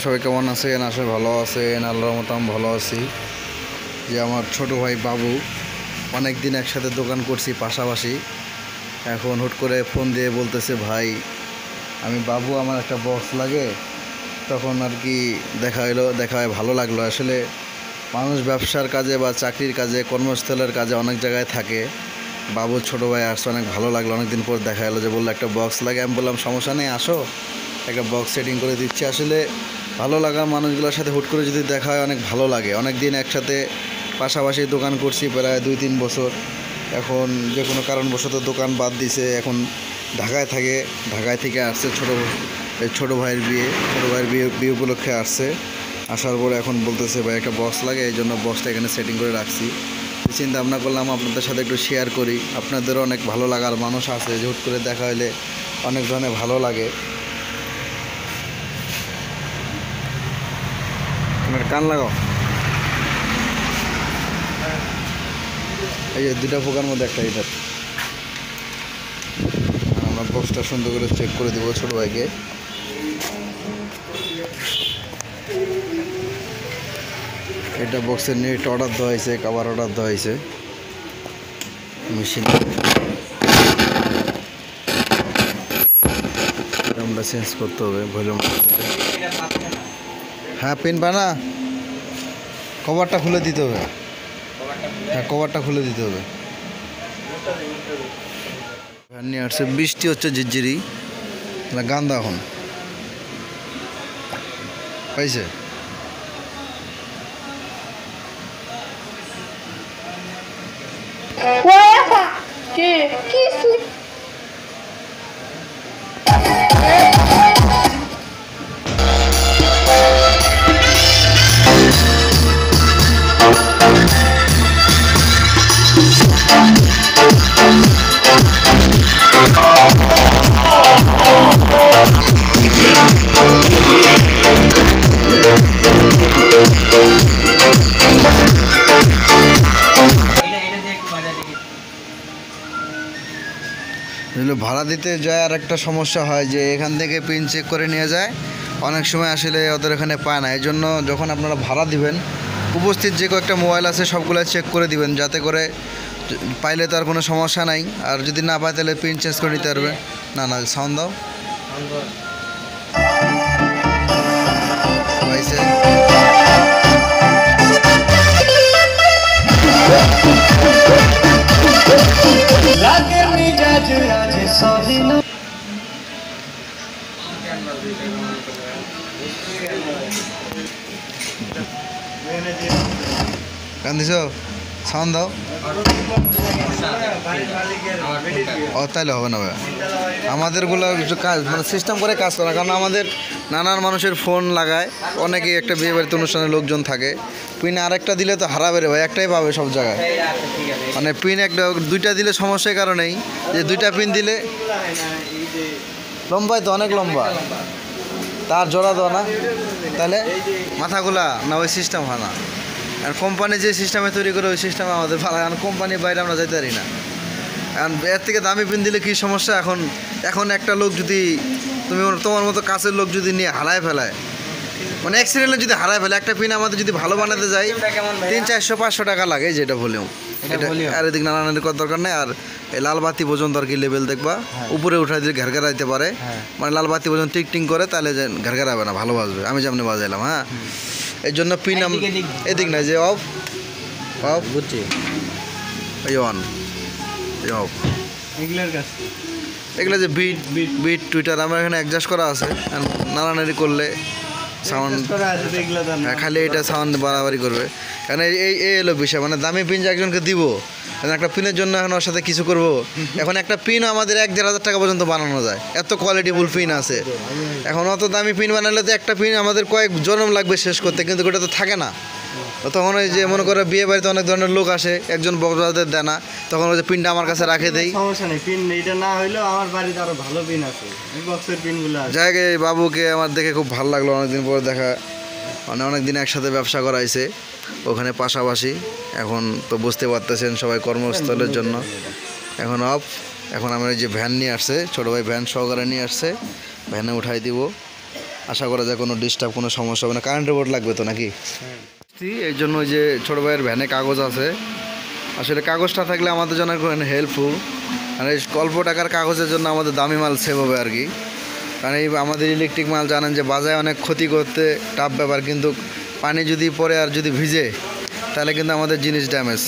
সবাই কেমন আছেন? আসলে ভালো আছেন, আল্লাহর মতো আমি ভালো আছি। যে আমার ছোট ভাই বাবু, অনেক দিন একসাথে দোকান করছি পাশাপাশি, এখন হুট করে ফোন দিয়ে বলতেছে ভাই আমি বাবু, আমার একটা বক্স লাগে। তখন আর কি দেখা হয় ভালো লাগলো। আসলে মানুষ ব্যবসার কাজে বা চাকরির কাজে, কর্মস্থলের কাজে অনেক জায়গায় থাকে। বাবুর ছোটো ভাই আসছে, অনেক ভালো লাগলো। অনেকদিন পর দেখা এলো যে বললো একটা বক্স লাগে। আমি বললাম সমস্যা নেই, আসো, একটা বক্স সেটিং করে দিচ্ছি। আসলে ভালো লাগা মানুষগুলোর সাথে হুট করে যদি দেখা হয় অনেক ভালো লাগে। অনেক দিন একসাথে পাশাপাশি দোকান করছি প্রায় 2-3 বছর। এখন যে কোনো কারণবশত দোকান বাদ দিছে, এখন ঢাকায় থাকে। ঢাকায় থেকে আসছে ছোটো ভাইয়ের বিয়ে উপলক্ষে আসছে। আসার পরে এখন বলতেছে ভাই একটা বক্স লাগে, এই জন্য বক্সটা এখানে সেটিং করে রাখছি। চিন্তা ভাবনা করলাম আপনাদের সাথে একটু শেয়ার করি। আপনাদেরও অনেক ভালো লাগার মানুষ আছে যে হুট করে দেখা হলে অনেক ধরনের ভালো লাগে। কান লাগাও, এই যে 2টা পোকার মধ্যে একটা। এটা আমরা বক্সটা সুন্দর করে চেক করে দেবো ছোটো ভাইকে। এটা বক্সের নেট অর্ডার দেওয়া হয়েছে, কভার অর্ডার দেওয়া হয়েছে মেশিন। আমরা চেঞ্জ করতে হবে ভলিউম। হ্যাঁ, পিন বানা, কভারটা খুলে দিতে হবে। হ্যাঁ, কভারটা খুলে দিতে হবে। নিয়ে আসছে, বৃষ্টি হচ্ছে ঝিরঝিরি, গান্দা এখন পাইছে। ভাড়া দিতে যায় আর একটা সমস্যা হয় যে এখান থেকে পিন চেক করে নিয়ে যায়, অনেক সময় আসলে ওদের এখানে পায় না। এই জন্য যখন আপনারা ভাড়া দিবেন, উপস্থিত যে কয়েকটা মোবাইল আছে সবগুলো চেক করে দিবেন, যাতে করে পাইলে তো আর কোনো সমস্যা নাই। আর যদি না পায় তাহলে পিন চেঞ্জ করে নিতে পারবে। না সাউন্ড দাও পাইছে। কান্দিস, সাউন্ড দাও। ও তাইলে হবে না ভাই, আমাদেরগুলো একটু কাজ মানে সিস্টেম করে কাজ করা। কারণ আমাদের নানান মানুষের ফোন লাগায়, অনেকেই একটা বিয়ে বাড়িতে অনুষ্ঠানে লোকজন থাকে। পিন আরেকটা দিলে তো হারাবে রে ভাই, একটাই পাবে সব জায়গায়। মানে পিন একটা 2টা দিলে সমস্যার কারণেই যে 2টা পিন দিলে লম্বাই তো অনেক লম্বা, তার জোড়া দাও না তাহলে মাথাগুলা না, ওই সিস্টেম হয় না। আর কোম্পানি যে সিস্টেমে তৈরি করে ওই সিস্টেমে আমাদের ভালো, কারণ কোম্পানির বাইরে আমরা যেতে পারি না। কারণ এর থেকে দামি পিন দিলে কী সমস্যা, এখন একটা লোক যদি তুমি তোমার মতো কাছের লোক যদি নিয়ে হারায় ফেলায়, মানে অ্যাক্সিডেন্টে যদি হারায় ফেলে, একটা পিন আমাদের যদি ভালো বানাতে যাই 300-400-500 টাকা লাগে, যেটা ভলিউম। এটা আর এদিক নানানানি করার দরকার নেই। আর এই লাল বাতি পর্যন্ত আর কি লেভেল দেখবা, উপরে উঠাই দিলে ঘেরঘেরাইতে পারে। মানে লাল বাতি পর্যন্ত টিং করে, তাহলে ঘেরঘেরাবে না, ভালো বাজবে। আমি যেমনি বাজাইলাম, হ্যাঁ, এই জন্য পিন এদিক না যে অফ বুঝছি, এই অন, এই অফ, এগুলো যে বিট টুইটার আমার এখানে অ্যাডজাস্ট করা আছে। নাড়ানাড়ি করলে সাউন্ড, খালি এটা সাউন্ড বাড়াবাড়ি করবে। কারণ এই এলো বিষয়, মানে দামি পিন যে একজনকে দিব, একটা পিনের জন্য এখন ওর সাথে কিছু করবো। এখন একটা পিনও আমাদের 1-1.5 টাকা পর্যন্ত বানানো যায়, এত কোয়ালিটিফুল পিন আছে। এখন অত দামি পিন বানালে তো একটা পিন আমাদের কয়েক জনম লাগবে শেষ করতে, কিন্তু ওটা তো থাকে না। তখন ওই যে মনে করে বিয়ে বাড়িতে অনেক ধরনের লোক আসে, একজন বক্সবাজারদের দেয় না, তখন ওই যে পিনটা আমার কাছে রাখে দেই। সমস্যা নেই, পিন এটা না হইলেও আমার বাড়িতে আরো ভালো পিন আছে, বক্সের পিনগুলো আছে। জায়গায় বাবুকে আমার দেখে খুব ভালো লাগলো, অনেকদিন পর দেখা, মানে অনেকদিন একসাথে ব্যবসা করাইছে ওখানে পাশাপাশি। এখন তো বুঝতে পারতেছেন সবাই কর্মস্থলের জন্য এখন অফ। এখন আমার এই যে ভ্যান নিয়ে আসছে, ছোটো ভাই ভ্যান সহকারে নিয়ে আসছে, ভ্যানে উঠাই দিব। আশা করা যায় কোনো ডিস্টার্ব, কোনো সমস্যা হবে না। কারেন্টের বোর্ড লাগবে তো নাকি? এই জন্য ওই যে ছোটো ভাইয়ের ভ্যানে কাগজ আছে, আসলে কাগজটা থাকলে আমাদের জন্য হেল্পফুল। আর এই অল্প টাকার কাগজের জন্য আমাদের দামি মাল সেভ হবে আর কি। কারণ এই আমাদের ইলেকট্রিক মাল জানেন যে বাজারে অনেক ক্ষতি করতে টাফ ব্যাপার, কিন্তু পানি যদি পড়ে আর যদি ভিজে তাহলে কিন্তু আমাদের জিনিস ড্যামেজ।